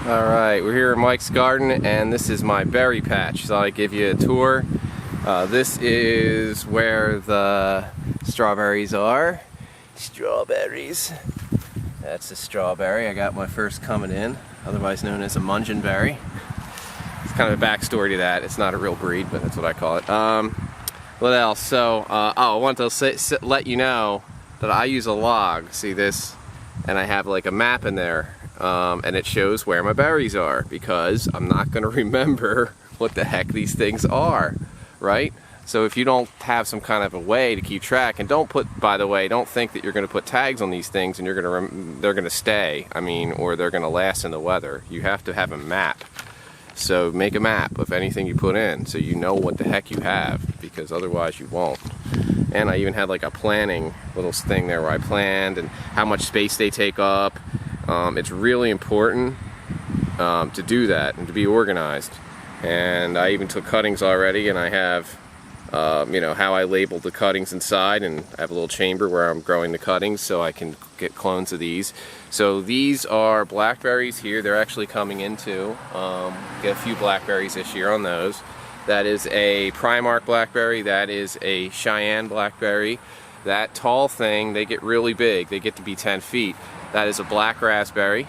Alright, we're here at Mike's Garden and this is my berry patch. So I'll give you a tour. This is where the strawberries are. Strawberries. That's a strawberry. I got my first coming in, otherwise known as a mungeonberry. It's kind of a backstory to that. It's not a real breed, but that's what I call it. What else? So, I want to let you know that I use a log. See this? And I have like a map in there. And it shows where my berries are, because I'm not going to remember what the heck these things are, right? So if you don't have some kind of a way to keep track, and don't put, by the way, don't think that you're going to put tags on these things and they're going to stay, or they're going to last in the weather. You have to have a map. So make a map of anything you put in so you know what the heck you have, because otherwise you won't. And I even had like a planning little thing there where I planned and how much space they take up. It's really important to do that and to be organized. And I even took cuttings already, and I have how I labeled the cuttings inside, and I have a little chamber where I'm growing the cuttings so I can get clones of these. So these are blackberries here. They're actually coming into get a few blackberries this year on those. That is a Primark blackberry. That is a Cheyenne blackberry. That tall thing, they get really big. They get to be 10 feet. That is a black raspberry.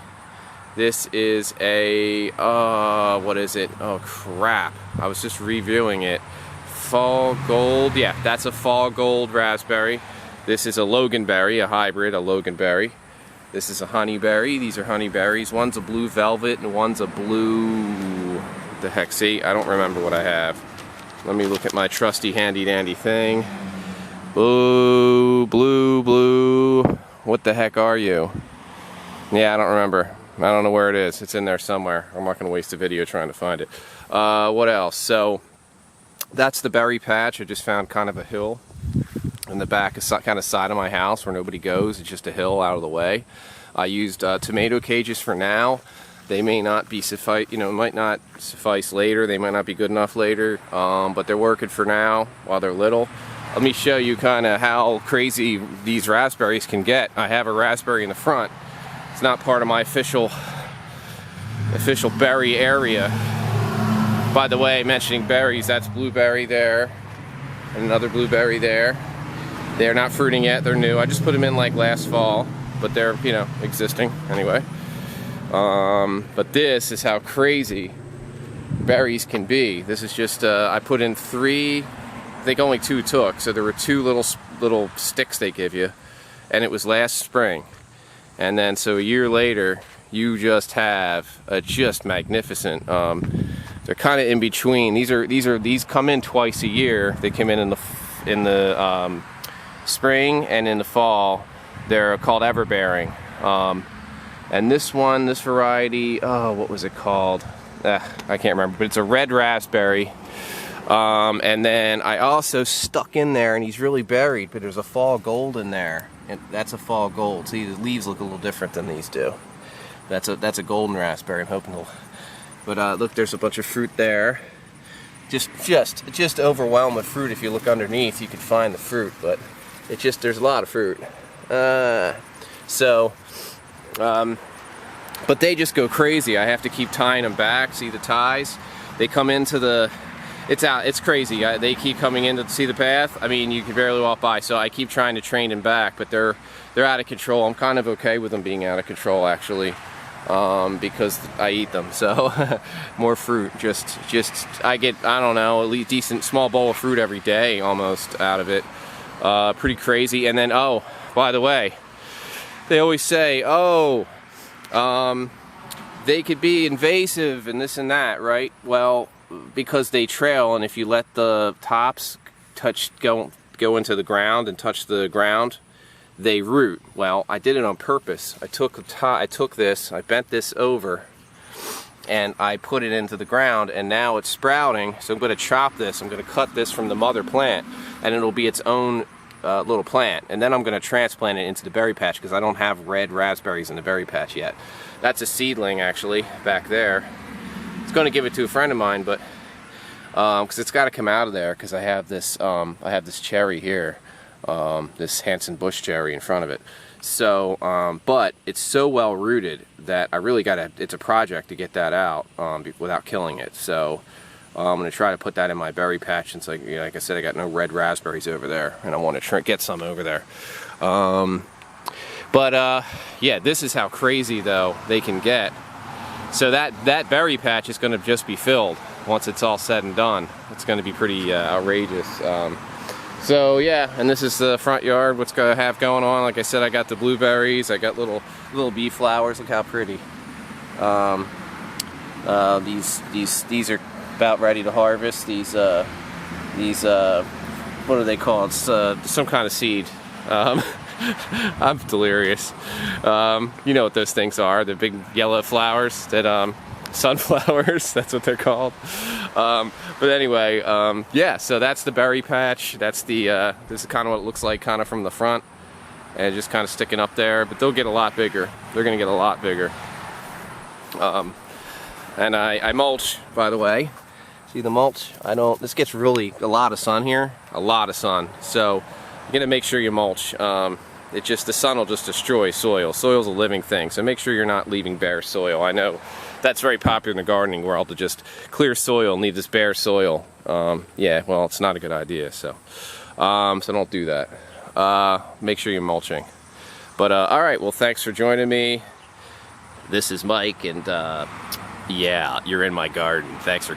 This is a, what is it? Oh crap, I was just reviewing it. Fall Gold, yeah, that's a Fall Gold raspberry. This is a Loganberry, a hybrid, a Loganberry. This is a honeyberry. These are honeyberries. One's a blue velvet and one's a blue, what the heck, see, I don't remember what I have. Let me look at my trusty handy dandy thing. Blue, blue, blue, what the heck are you? Yeah, I don't remember. I don't know where it is. It's in there somewhere. I'm not going to waste a video trying to find it. What else? So, that's the berry patch. I just found kind of a hill in the back, kind of side of my house where nobody goes. It's just a hill out of the way. I used tomato cages for now. They may not be might not suffice later. They might not be good enough later, but they're working for now while they're little. Let me show you kind of how crazy these raspberries can get. I have a raspberry in the front. It's not part of my official berry area. By the way, mentioning berries, that's blueberry there, and another blueberry there. They're not fruiting yet, they're new. I just put them in like last fall, but they're, existing anyway. But this is how crazy berries can be. This is just, I put in 3, I think only 2 took, so there were 2 little sticks they give you, and it was last spring. And then so a year later, you just have a just magnificent. They're kind of in between. These come in twice a year. They come in the spring and in the fall. They're called everbearing. And this variety, what was it called? I can't remember, but it's a red raspberry. And then I also stuck in there, and he's really buried, but there's a Fall Gold in there. And that's a Fall Gold. See, the leaves look a little different than these do. That's a golden raspberry. I'm hoping it'll. But look, there's a bunch of fruit there. Just overwhelmed with fruit. If you look underneath, you can find the fruit. But there's a lot of fruit. But they just go crazy. I have to keep tying them back. See the ties? They come into the. It's crazy. They keep coming in to see the path. You can barely walk by, so I keep trying to train them back, but they're out of control. I'm kind of okay with them being out of control, actually, because I eat them. So more fruit. I get, I don't know, at least decent small bowl of fruit every day, almost out of it. Pretty crazy. And then, oh, by the way, they always say, they could be invasive and this and that, right? Well, because they trail, and if you let the tops go into the ground and touch the ground, they root. Well, I did it on purpose. I took this, I bent this over, and I put it into the ground, and now it's sprouting. So I'm going to chop this. I'm going to cut this from the mother plant, and it'll be its own little plant. And then I'm going to transplant it into the berry patch, because I don't have red raspberries in the berry patch yet. That's a seedling, actually, back there. Going to give it to a friend of mine, but because it's got to come out of there, because I have this cherry here, this Hanson Bush cherry in front of it. So, but it's so well rooted that I really it's a project to get that out without killing it. So I'm going to try to put that in my berry patch since, like I said, I got no red raspberries over there, and I want to get some over there. Yeah, this is how crazy, though, they can get. So that berry patch is going to just be filled once it's all said and done. It's going to be pretty outrageous. So yeah, and this is the front yard. What's going to have going on? Like I said, I got the blueberries. I got little bee flowers. Look how pretty. These are about ready to harvest. These what are they called? It's some kind of seed. I'm delirious. You know what those things are? The big yellow flowers that sunflowers, that's what they're called. But anyway, yeah, so that's the berry patch. That's the this is kind of what it looks like kind of from the front, and just kind of sticking up there, but they'll get a lot bigger. They're gonna get a lot bigger. And I mulch, by the way. See the mulch? This gets really a lot of sun here, a lot of sun. So you're gonna make sure you mulch. The sun will just destroy soil. Soil's a living thing, so make sure you're not leaving bare soil. I know that's very popular in the gardening world, to just clear soil, leave this bare soil. Yeah, well, it's not a good idea, so don't do that. Make sure you're mulching. But alright, well, thanks for joining me. This is Mike, and yeah, you're in my garden. Thanks for